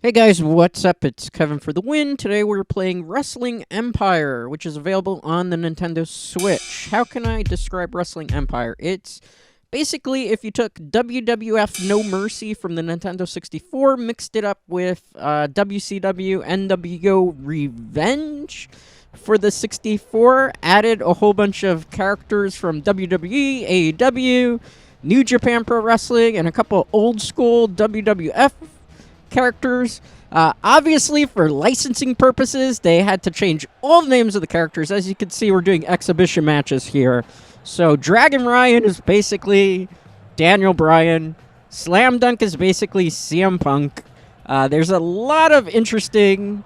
Hey guys, what's up? It's Kevin for the win. Today we're playing Wrestling Empire, which is available on the Nintendo Switch. How can I describe Wrestling Empire? It's basically if you took WWF No Mercy from the Nintendo 64, mixed it up with WCW NWO Revenge for the 64, added a whole bunch of characters from WWE, AEW, New Japan Pro Wrestling, and a couple old school WWF characters. Obviously, for licensing purposes, they had to change all the names of the characters. As you can see, we're doing exhibition matches here. So, Dragon Ryan is basically Daniel Bryan. Slam Dunk is basically CM Punk. There's a lot of interesting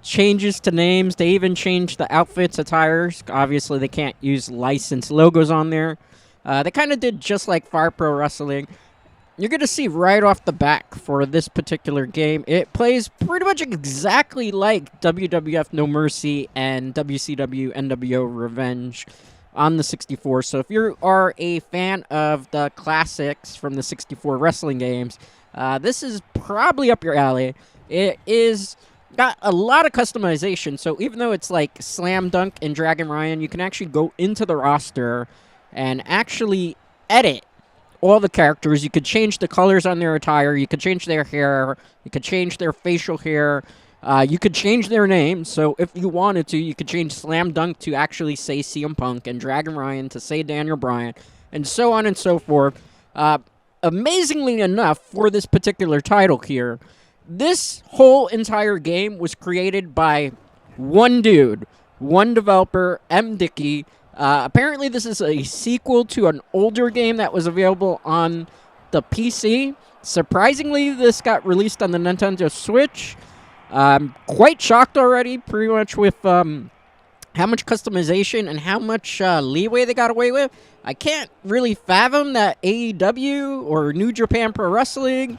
changes to names. They even changed the outfits, attires. Obviously, they can't use licensed logos on there. They kind of did just like Fire Pro Wrestling. You're going to see right off the back for this particular game, it plays pretty much exactly like WWF No Mercy and WCW NWO Revenge on the 64. So if you are a fan of the classics from the 64 wrestling games, this is probably up your alley. It is got a lot of customization. So even though it's like Slam Dunk and Dragon Ryan, you can actually go into the roster and actually edit all the characters. You could change the colors on their attire. You could change their hair. You could change their facial hair. You could change their names. So if you wanted to, you could change Slam Dunk to actually say CM Punk and Dragon Ryan to say Daniel Bryan, and so on and so forth. Amazingly enough, for this particular title here, this whole entire game was created by one dude, one developer, M. Dickey. Apparently, this is a sequel to an older game that was available on the PC. Surprisingly, this got released on the Nintendo Switch. I'm quite shocked already, pretty much with how much customization and how much leeway they got away with. I can't really fathom that AEW or New Japan Pro Wrestling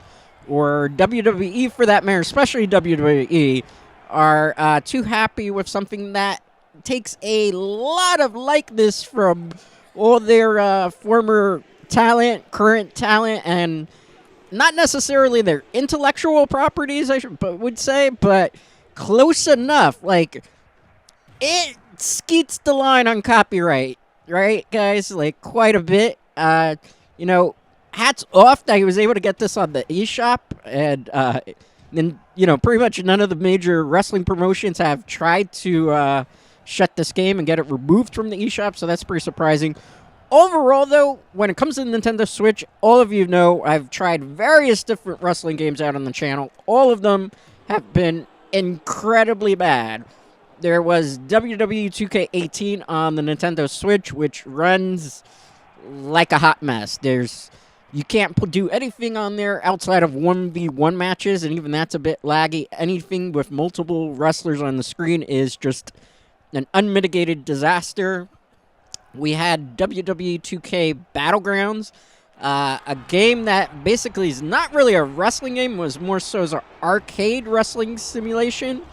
or WWE, for that matter, especially WWE, are too happy with something that takes a lot of likeness from all their former talent, current talent, and not necessarily their intellectual properties, would say, but close enough. Like, it skeets the line on copyright, right, guys? Like, quite a bit. Hats off that he was able to get this on the eShop, and then, pretty much none of the major wrestling promotions have tried to shut this game and get it removed from the eShop, so that's pretty surprising. Overall, though, when it comes to the Nintendo Switch, all of you know I've tried various different wrestling games out on the channel. All of them have been incredibly bad. There was WWE 2K18 on the Nintendo Switch, which runs like a hot mess. You can't do anything on there outside of 1v1 matches, and even that's a bit laggy. Anything with multiple wrestlers on the screen is just an unmitigated disaster. We had WWE 2K Battlegrounds, a game that basically is not really a wrestling game, was more so as an arcade wrestling simulation.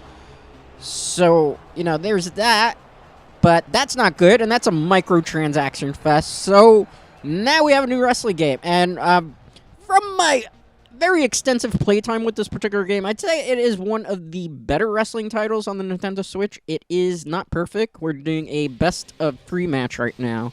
So, there's that, but that's not good, and that's a microtransaction fest. So now we have a new wrestling game, and from my very extensive playtime with this particular game, I'd say it is one of the better wrestling titles on the Nintendo Switch. It is not perfect. We're doing a best of 3 match right now.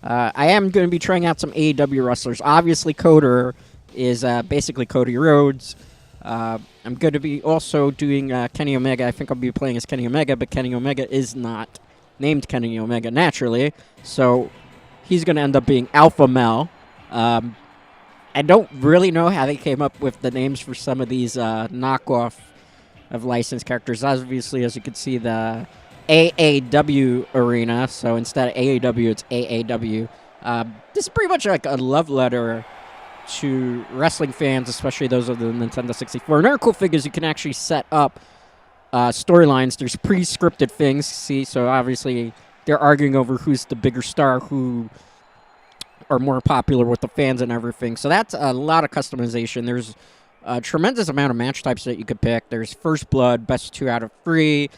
I am going to be trying out some AEW wrestlers. Obviously, Coder is basically Cody Rhodes. I'm going to be also doing Kenny Omega. I think I'll be playing as Kenny Omega, but Kenny Omega is not named Kenny Omega naturally, so he's going to end up being Alpha Mel. I don't really know how they came up with the names for some of these knockoff of licensed characters. Obviously, as you can see, the AAW arena, so instead of AAW, it's AAW. This is pretty much like a love letter to wrestling fans, especially those of the Nintendo 64. And there are cool figures. You can actually set up storylines. There's pre-scripted things, see, so obviously they're arguing over who's the bigger star, who are more popular with the fans and everything. So that's a lot of customization. There's a tremendous amount of match types that you could pick. There's First Blood, Best 2 out of 3,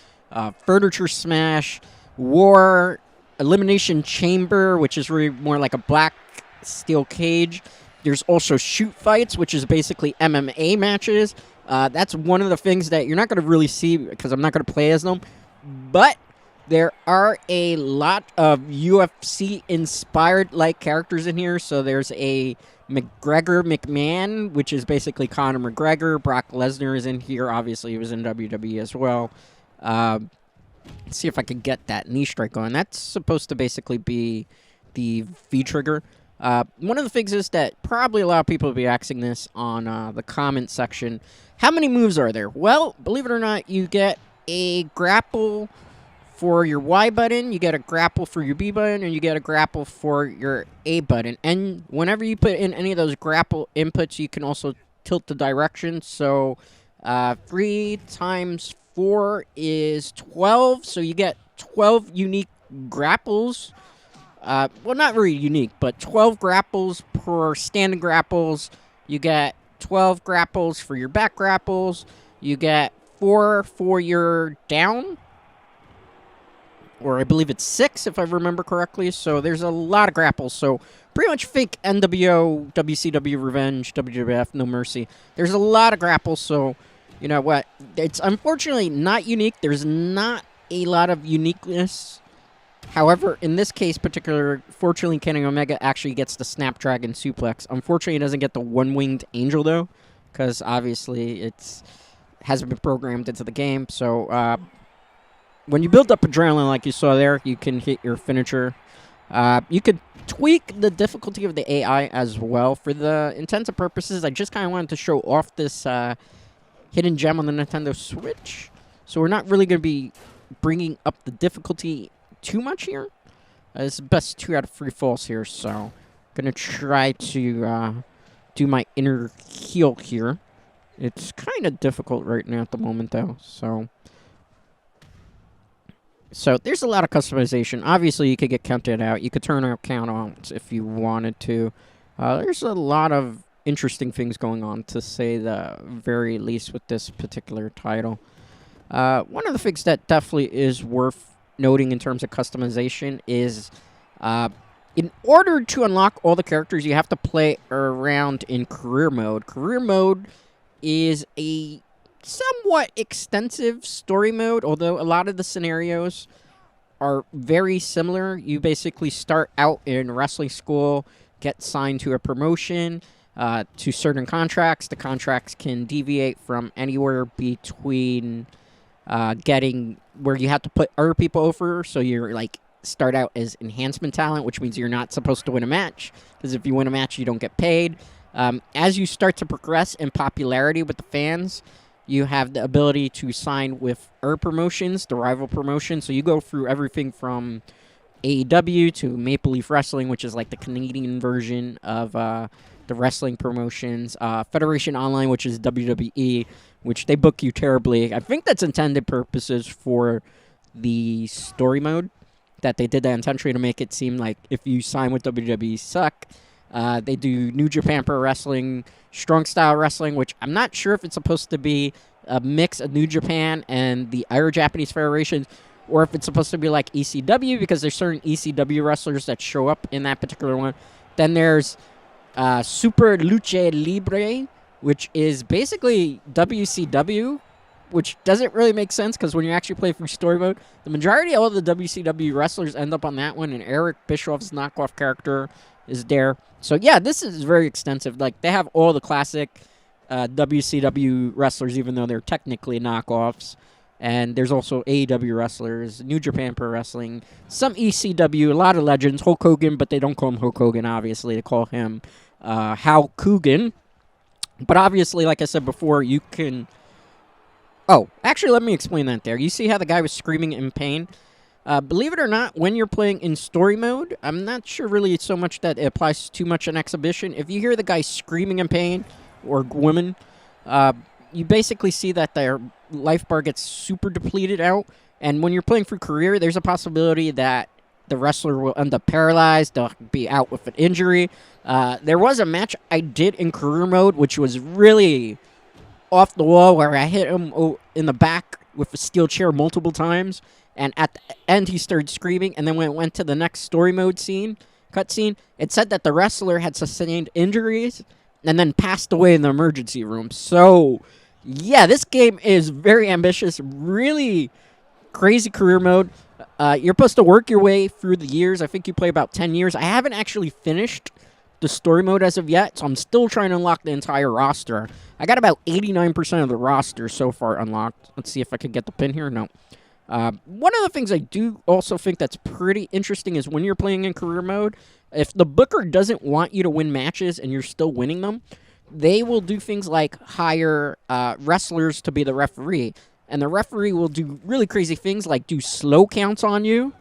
Furniture Smash, War, Elimination Chamber, which is really more like a black steel cage. There's also shoot fights, which is basically MMA matches. That's one of the things that you're not going to really see because I'm not going to play as them. But there are a lot of UFC-inspired like characters in here. So there's a McGregor McMahon, which is basically Conor McGregor. Brock Lesnar is in here. Obviously, he was in WWE as well. Let's see if I can get that knee strike going. That's supposed to basically be the V-trigger. One of the things is that probably a lot of people will be asking this on the comment section. How many moves are there? Well, believe it or not, you get a grapple for your Y button, you get a grapple for your B button, and you get a grapple for your A button. And whenever you put in any of those grapple inputs, you can also tilt the direction. So 3 times 4 is 12, so you get 12 unique grapples. Well, not very unique, but 12 grapples per standing grapples. You get 12 grapples for your back grapples. You get 4 for your down. Or I believe it's 6, if I remember correctly. So there's a lot of grapples. So pretty much think NWO, WCW Revenge, WWF No Mercy. There's a lot of grapples, so you know what? It's unfortunately not unique. There's not a lot of uniqueness. However, in this case particular, fortunately, Kenny Omega actually gets the Snapdragon Suplex. Unfortunately, he doesn't get the One-Winged Angel, though, because obviously it hasn't been programmed into the game. So when you build up adrenaline like you saw there, you can hit your finisher. You could tweak the difficulty of the AI as well. For the intents and purposes, I just kind of wanted to show off this hidden gem on the Nintendo Switch. So we're not really going to be bringing up the difficulty too much here. It's best 2 out of 3 falls here, so I'm going to try to do my inner heel here. It's kind of difficult right now at the moment, though, so there's a lot of customization. Obviously, you could get counted out. You could turn out count-outs if you wanted to. There's a lot of interesting things going on, to say the very least, with this particular title. One of the things that definitely is worth noting in terms of customization is in order to unlock all the characters, you have to play around in career mode. Career mode is a somewhat extensive story mode, although a lot of the scenarios are very similar. You basically start out in wrestling school, get signed to a promotion, to certain contracts. The contracts can deviate from anywhere between getting where you have to put other people over, so you're like start out as enhancement talent, which means you're not supposed to win a match, because if you win a match, you don't get paid. As you start to progress in popularity with the fans, you have the ability to sign with other promotions, the rival promotion. So you go through everything from AEW to Maple Leaf Wrestling, which is like the Canadian version of the wrestling promotions. Federation Online, which is WWE, which they book you terribly. I think that's intended purposes for the story mode, that they did that intentionally to make it seem like if you sign with WWE, you suck. They do New Japan Pro Wrestling, Strong Style Wrestling, which I'm not sure if it's supposed to be a mix of New Japan and the other Japanese federations, or if it's supposed to be like ECW, because there's certain ECW wrestlers that show up in that particular one. Then there's Super Lucha Libre, which is basically WCW, which doesn't really make sense, because when you actually play through story mode, the majority of all the WCW wrestlers end up on that one, and Eric Bischoff's knockoff character is there. So yeah, this is very extensive. Like, they have all the classic WCW wrestlers, even though they're technically knockoffs. And there's also AEW wrestlers, New Japan Pro Wrestling, some ECW, a lot of legends, Hulk Hogan, but they don't call him Hulk Hogan, obviously. They call him Hal Coogan. But obviously, like I said before, you can... Oh, actually, let me explain that there. You see how the guy was screaming in pain? Believe it or not, when you're playing in story mode, I'm not sure really so much that it applies too much in exhibition. If you hear the guy screaming in pain, or woman, you basically see that their life bar gets super depleted out. And when you're playing through career, there's a possibility that the wrestler will end up paralyzed. They'll be out with an injury. There was a match I did in career mode, which was really off the wall, where I hit him in the back with a steel chair multiple times. And at the end, he started screaming. And then when it went to the next story mode scene, cutscene, it said that the wrestler had sustained injuries and then passed away in the emergency room. So, yeah, this game is very ambitious, really crazy career mode. You're supposed to work your way through the years. I think you play about 10 years. I haven't actually finished the story mode as of yet, so I'm still trying to unlock the entire roster. I got about 89% of the roster so far unlocked. Let's see if I can get the pin here. No. One of the things I do also think that's pretty interesting is when you're playing in career mode, if the booker doesn't want you to win matches and you're still winning them, they will do things like hire wrestlers to be the referee. And the referee will do really crazy things like do slow counts on you,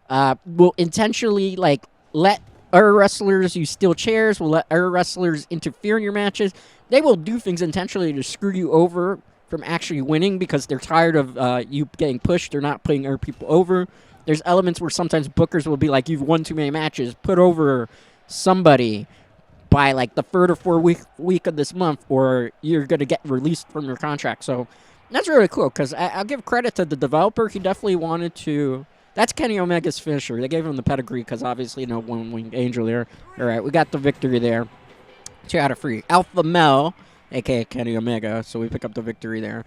will intentionally like let other wrestlers use steel chairs, will let other wrestlers interfere in your matches. They will do things intentionally to screw you over from actually winning because they're tired of you getting pushed or not putting other people over. There's elements where sometimes bookers will be like, you've won too many matches, put over somebody by like the third or fourth week of this month, or you're going to get released from your contract. So that's really cool because I'll give credit to the developer. He definitely wanted to. That's Kenny Omega's finisher. They gave him the pedigree because obviously no one-winged angel there. All right, we got the victory there. 2 out of 3. Alpha Mel, a.k.a. Kenny Omega, so we pick up the victory there.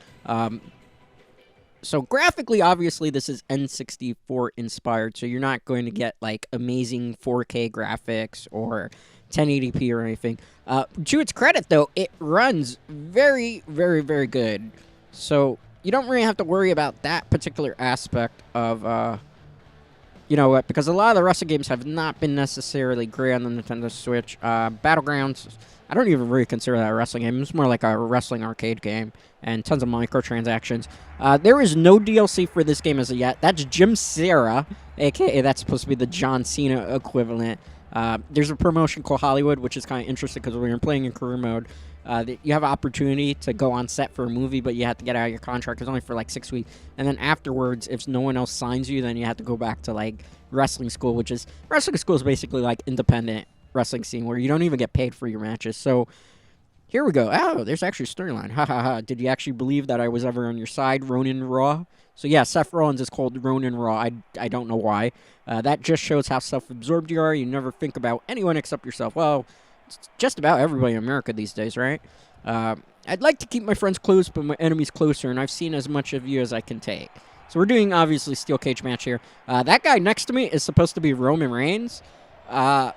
So graphically, obviously, this is N64 inspired, so you're not going to get like amazing 4K graphics or 1080p or anything. To its credit, though, it runs very, very, very good. So you don't really have to worry about that particular aspect of, you know what, because a lot of the wrestling games have not been necessarily great on the Nintendo Switch. Battlegrounds, I don't even really consider that a wrestling game. It's more like a wrestling arcade game and tons of microtransactions. There is no DLC for this game as of yet. That's Jim Serra, a.k.a. that's supposed to be the John Cena equivalent. There's a promotion called Hollywood, which is kind of interesting because when you're playing in career mode, you have an opportunity to go on set for a movie, but you have to get out of your contract. It's only for like 6 weeks. And then afterwards, if no one else signs you, then you have to go back to like wrestling school, which is basically like independent wrestling scene where you don't even get paid for your matches. So here we go. Oh, there's actually a storyline. Ha ha ha. Did you actually believe that I was ever on your side, Ronan Raw? So yeah, Seth Rollins is called Ronan Raw. I don't know why. That just shows how self-absorbed you are. You never think about anyone except yourself. Well, it's just about everybody in America these days, right? I'd like to keep my friends close, but my enemies closer, and I've seen as much of you as I can take. So we're doing, obviously, steel cage match here. That guy next to me is supposed to be Roman Reigns. Not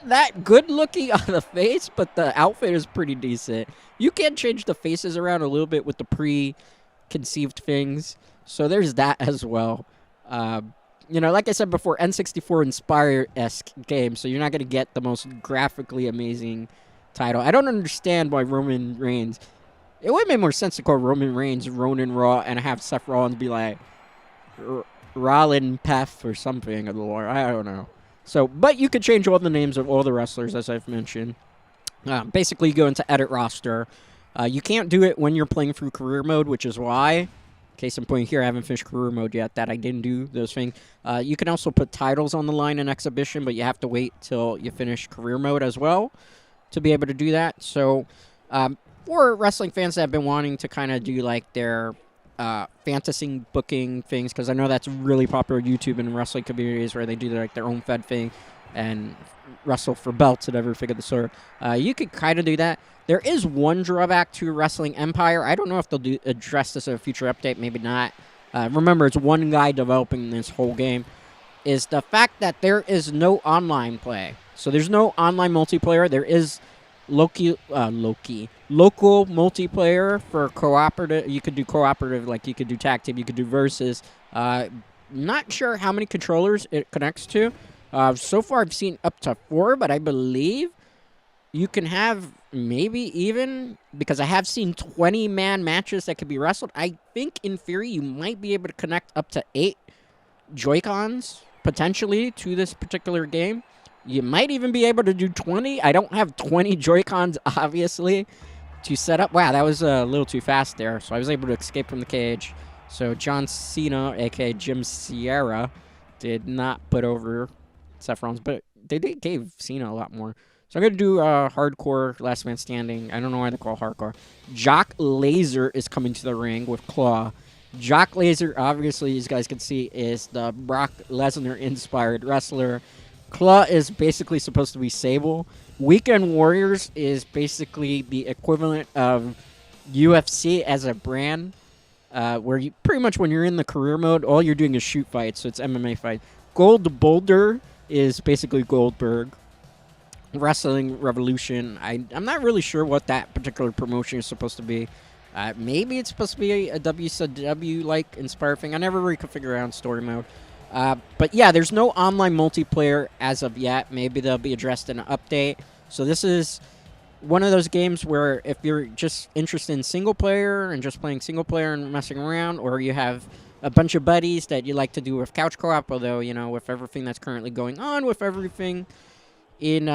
that good looking on the face, but the outfit is pretty decent. You can change the faces around a little bit with the preconceived things. So there's that as well. You know, like I said before, N64 inspired-esque game, so you're not going to get the most graphically amazing title. I don't understand why Roman Reigns. It would make more sense to call Roman Reigns Ronan Raw and have Seth Rollins be like Rollin Peth or something of the lore. I don't know. So, but you could change all the names of all the wrestlers, as I've mentioned. Basically, you go into edit roster. You can't do it when you're playing through career mode, which is why, case in point here, I haven't finished career mode yet, that I didn't do those things. You can also put titles on the line in exhibition, but you have to wait till you finish career mode as well to be able to do that. So, for wrestling fans that have been wanting to kind of do like their fantasy booking things, because I know that's really popular YouTube and wrestling communities where they do like their own fed thing and wrestle for belts and everything of the sort. You could kind of do that. There is one drawback to Wrestling Empire. I don't know if they'll address this in a future update, maybe not. Remember, it's one guy developing this whole game. Is the fact that there is no online play. So there's no online multiplayer. There is local multiplayer for cooperative. You could do cooperative, like you could do tag team, you could do versus. Not sure how many controllers it connects to. So far, I've seen up to 4, but I believe you can have maybe even, because I have seen 20-man matches that could be wrestled. I think in theory you might be able to connect up to 8 Joy-Cons potentially to this particular game. You might even be able to do 20. I don't have 20 Joy-Cons, obviously, to set up. Wow, that was a little too fast there. So I was able to escape from the cage. So John Cena, a.k.a. Jim Sierra, did not put over Seth Rollins, but they gave Cena a lot more. So I'm going to do hardcore last man standing. I don't know why they call it hardcore. JOCK LAZER is coming to the ring with Claw. JOCK LAZER, obviously, as you guys can see, is the Brock Lesnar-inspired wrestler. Claw is basically supposed to be Sable. Weekend Warriors is basically the equivalent of UFC as a brand, where you pretty much when you're in the career mode, all you're doing is shoot fights, so it's MMA fight. Gold Boulder is basically Goldberg. Wrestling Revolution, I'm not really sure what that particular promotion is supposed to be. Maybe it's supposed to be a WCW-like inspired thing. I never really could figure out story mode. But yeah, there's no online multiplayer as of yet. Maybe they'll be addressed in an update. So this is one of those games where if you're just interested in single player and just playing single player and messing around, or you have a bunch of buddies that you like to do with couch co-op, although, you know, with everything that's currently going on, with everything in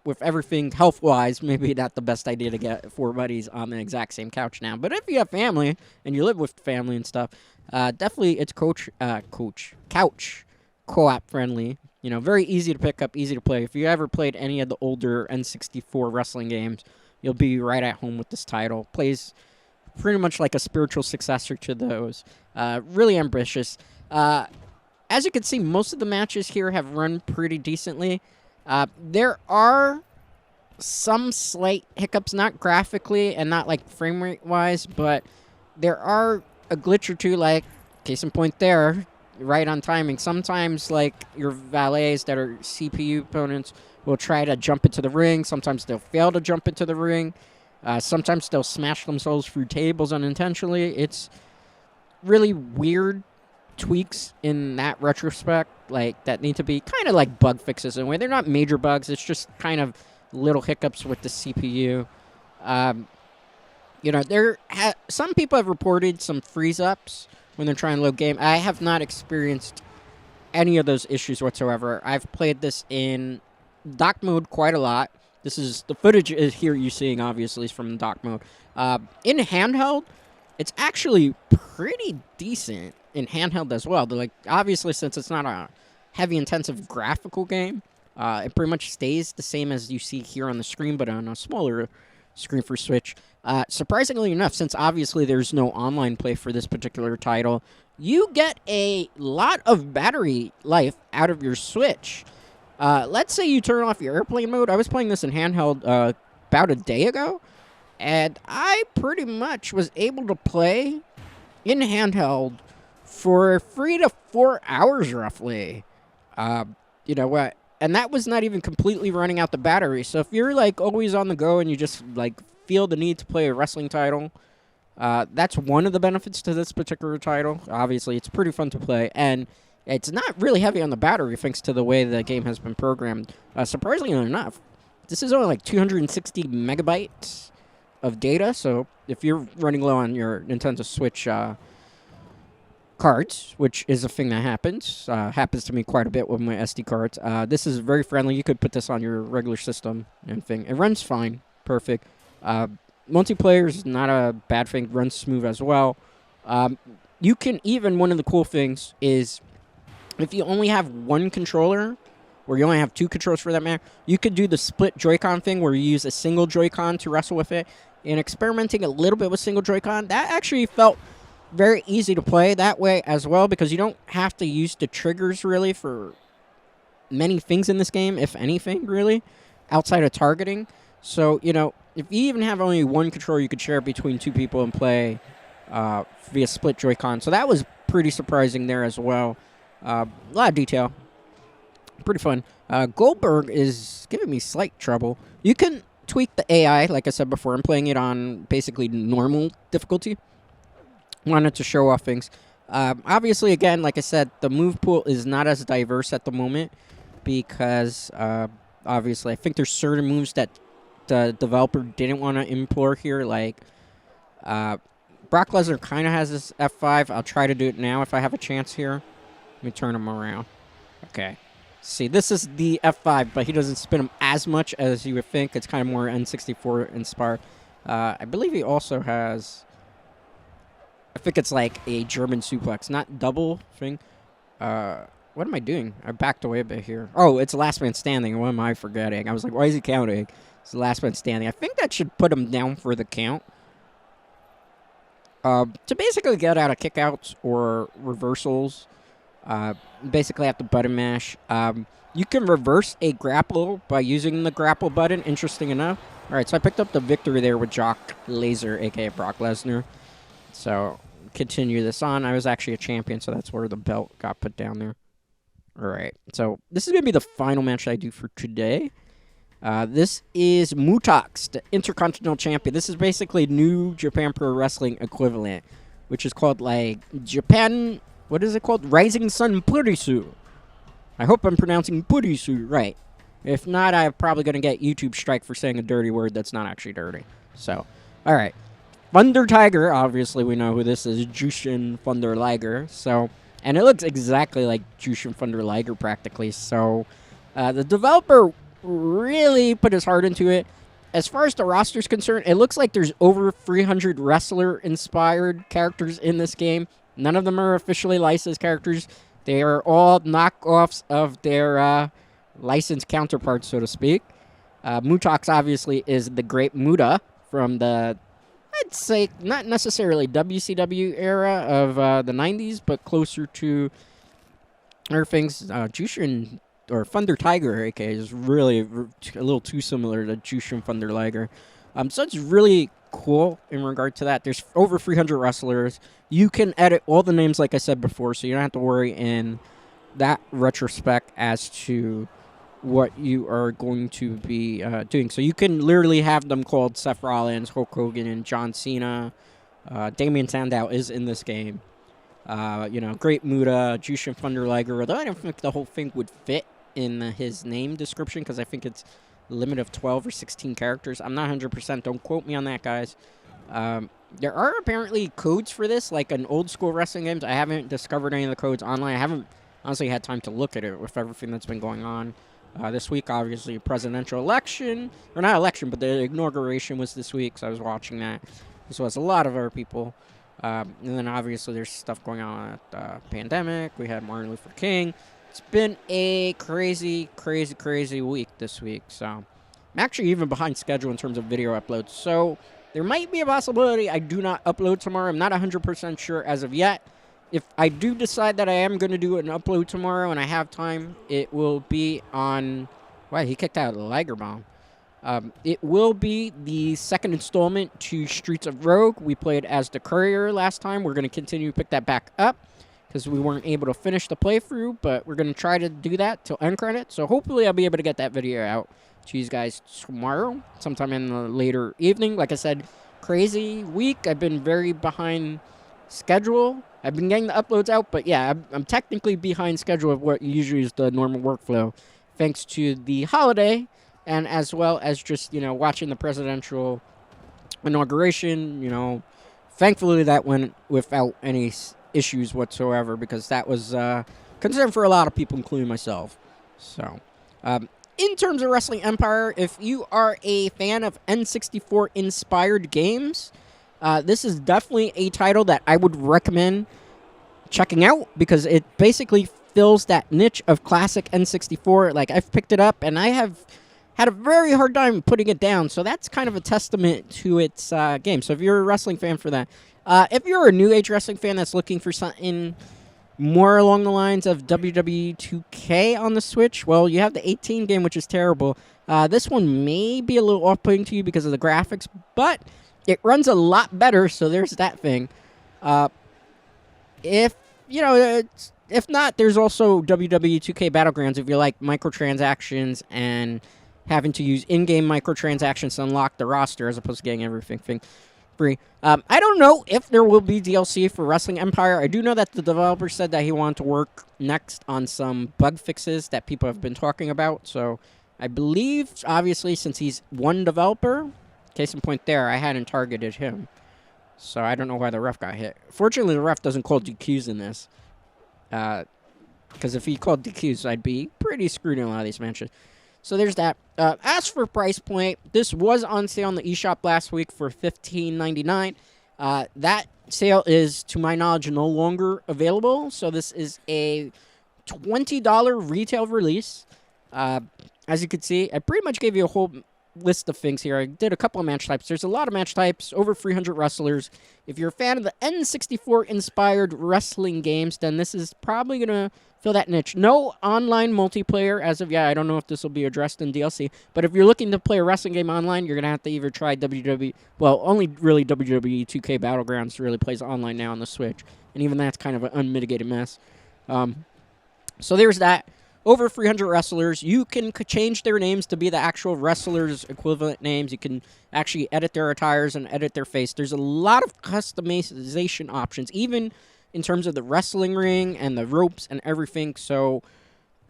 with everything health-wise, maybe not the best idea to get 4 buddies on the exact same couch now. But if you have family and you live with family and stuff, definitely it's couch co-op friendly. You know, very easy to pick up, easy to play. If you ever played any of the older N64 wrestling games, you'll be right at home with this title. Plays pretty much like a spiritual successor to those. Really ambitious. As you can see, most of the matches here have run pretty decently. There are some slight hiccups, not graphically and not like frame rate wise, but there are a glitch or two, like case in point there, right on timing. Sometimes like your valets that are CPU opponents will try to jump into the ring. Sometimes they'll fail to jump into the ring. Sometimes they'll smash themselves through tables unintentionally. It's really weird tweaks in that retrospect, like that need to be kind of like bug fixes in a way. They're not major bugs. It's just kind of little hiccups with the CPU. You know, some people have reported some freeze ups when they're trying to load game. I have not experienced any of those issues whatsoever. I've played this in dock mode quite a lot. This is the footage is here you're seeing, obviously, is from dock mode. In handheld, it's actually pretty decent in handheld as well. Like, obviously, since it's not a heavy intensive graphical game, it pretty much stays the same as you see here on the screen, but on a smaller screen for Switch. Surprisingly enough, since obviously there's no online play for this particular title, you get a lot of battery life out of your Switch. Let's say you turn off your airplane mode. I was playing this in handheld about a day ago, and I pretty much was able to play in handheld for 3 to 4 hours, roughly. You know what? And that was not even completely running out the battery. So if you're, like, always on the go and you just, like, feel the need to play a wrestling title, that's one of the benefits to this particular title. Obviously, it's pretty fun to play. And it's not really heavy on the battery thanks to the way the game has been programmed. Surprisingly enough, this is only, like, 260 megabytes of data. So if you're running low on your Nintendo Switch cards, which is a thing that happens to me quite a bit with my SD cards. This is very friendly. You could put this on your regular system and thing. It runs fine. Perfect. Multiplayer is not a bad thing. Runs smooth as well. You can even, one of the cool things is if you only have one controller, or you only have 2 controllers for that matter, you could do the split Joy-Con thing where you use a single Joy-Con to wrestle with it. And experimenting a little bit with single Joy-Con, that actually felt very easy to play that way as well, because you don't have to use the triggers really for many things in this game, if anything, really, outside of targeting. So, you know, if you even have only one controller, you could share it between 2 people and play via split Joy-Con. So that was pretty surprising there as well. A lot of detail. Pretty fun. Goldberg is giving me slight trouble. You can tweak the AI, like I said before. I'm playing it on basically normal difficulty. Wanted to show off things. Obviously, again, like I said, the move pool is not as diverse at the moment because, obviously, I think there's certain moves that the developer didn't want to import here. Like, Brock Lesnar kind of has this F5. I'll try to do it now if I have a chance here. Let me turn him around. Okay. See, this is the F5, but he doesn't spin him as much as you would think. It's kind of more N64 inspired. I believe he also has, I think it's like a German suplex, not double thing. What am I doing? I backed away a bit here. Oh, it's last man standing. What am I forgetting? I was like, why is he counting? It's the last man standing. I think that should put him down for the count. To basically get out of kickouts or reversals. Basically, have to button mash. You can reverse a grapple by using the grapple button, interesting enough. All right, so I picked up the victory there with JOCK, LAZER, a.k.a. Brock Lesnar. So, continue this on. I was actually a champion, so that's where the belt got put down there. All right, so this is going to be the final match I do for today. This is Mutox, the Intercontinental Champion. This is basically New Japan Pro Wrestling equivalent, which is called, like, Japan... What is it called? Rising Sun Purisu. I hope I'm pronouncing Purisu right. If not, I'm probably going to get YouTube strike for saying a dirty word that's not actually dirty. So, all right. Thunder Tiger, obviously we know who this is. Jushin Thunder Liger. So, and it looks exactly like Jushin Thunder Liger practically. So, the developer really put his heart into it. As far as the roster is concerned, it looks like there's over 300 wrestler-inspired characters in this game. None of them are officially licensed characters. They are all knockoffs of their licensed counterparts, so to speak. Mutox, obviously, is the Great Muta from the, I'd say, not necessarily WCW era of the 90s, but closer to other things. Jushin, or Thunder Tiger, a.k.a. is really a little too similar to Jushin Thunder Liger. So it's really cool in regard to that. There's over 300 wrestlers. You can edit all the names, like I said before, so you don't have to worry in that retrospect as to what you are going to be doing. So you can literally have them called Seth Rollins, Hulk Hogan, and John Cena. Damien Sandow is in this game. Great Muta, Jushin Thunder Liger, although I don't think the whole thing would fit in his name description because I think it's limit of 12 or 16 characters. I'm not 100%. Don't quote me on that, guys. There are apparently codes for this, like in old school wrestling games. I haven't discovered any of the codes online. I haven't honestly had time to look at it with everything that's been going on. This week, obviously, presidential election. Or not election, but the inauguration was this week, so I was watching that. As well as a lot of other people. And then, obviously, there's stuff going on at the pandemic. We had Martin Luther King. It's been a crazy, crazy, crazy week this week. So, I'm actually even behind schedule in terms of video uploads. So, there might be a possibility I do not upload tomorrow. I'm not 100% sure as of yet. If I do decide that I am going to do an upload tomorrow and I have time, it will be on... Wow, he kicked out a Liger Bomb. It will be the second installment to Streets of Rogue. We played as the Courier last time. We're going to continue to pick that back up because we weren't able to finish the playthrough, but we're going to try to do that till end credits. So hopefully I'll be able to get that video out to you guys tomorrow, sometime in the later evening. Like I said, crazy week. I've been very behind schedule. I've been getting the uploads out, but yeah, I'm technically behind schedule of what usually is the normal workflow, thanks to the holiday, and as well as just, watching the presidential inauguration. Thankfully that went without any issues whatsoever, because that was concern for a lot of people, including myself. So, in terms of Wrestling Empire, if you are a fan of N64-inspired games, this is definitely a title that I would recommend checking out, because it basically fills that niche of classic N64. Like, I've picked it up, and I have had a very hard time putting it down, so that's kind of a testament to its game. So if you're a wrestling fan for that. If you're a New Age wrestling fan that's looking for something more along the lines of WWE 2K on the Switch, well, you have the 18 game, which is terrible. This one may be a little off-putting to you because of the graphics, but it runs a lot better, so there's that thing. If not, there's also WWE 2K Battlegrounds if you like microtransactions and having to use in-game microtransactions to unlock the roster as opposed to getting everything free. I don't know if there will be DLC for Wrestling Empire. I do know that the developer said that he wanted to work next on some bug fixes that people have been talking about. So I believe, obviously, since he's one developer, case in point there, I hadn't targeted him. So I don't know why the ref got hit. Fortunately, the ref doesn't call DQs in this. Because if he called DQs, I'd be pretty screwed in a lot of these matches. So there's that. As for price point, this was on sale on the eShop last week for $15.99. That sale is, to my knowledge, no longer available. So this is a $20 retail release. As you can see, I pretty much gave you a whole list of things here. I did a couple of match types. There's a lot of match types, over 300 wrestlers. If you're a fan of the N64-inspired wrestling games, then this is probably going to fill that niche. No online multiplayer as of yet. I don't know if this will be addressed in DLC, but if you're looking to play a wrestling game online, you're going to have to either try WWE, well, only really WWE 2K Battlegrounds really plays online now on the Switch, and even that's kind of an unmitigated mess. So there's that. Over 300 wrestlers. You can change their names to be the actual wrestlers' equivalent names. You can actually edit their attires and edit their face. There's a lot of customization options, even in terms of the wrestling ring and the ropes and everything. So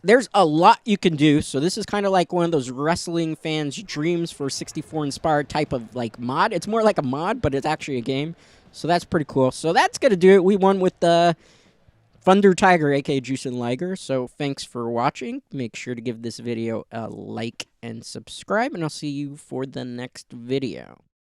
there's a lot you can do. So this is kind of like one of those wrestling fans' dreams for 64-inspired type of like mod. It's more like a mod, but it's actually a game. So that's pretty cool. So that's going to do it. We won with the Thunder Tiger, aka Juice and Liger. So thanks for watching. Make sure to give this video a like and subscribe, and I'll see you for the next video.